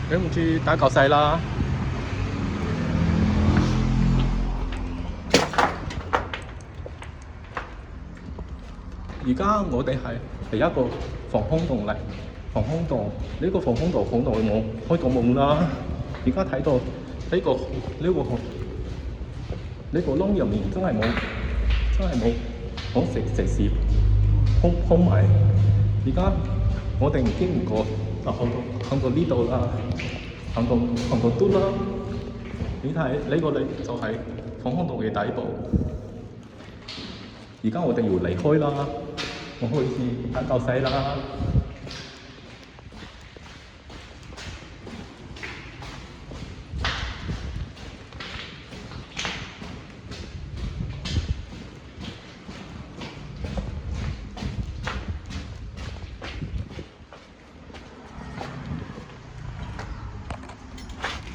跟住打夠細啦。而家我哋係一個防空洞嚟，防空洞呢個防空洞好耐冇開到門啦。而家睇到呢個窿入面真係冇好石屎鋪埋。而家我哋經唔過就行到呢度啦，行到嘟啦。你睇呢個就係防空洞嘅底部。而家我哋要離開啦，我開始打夠細啦。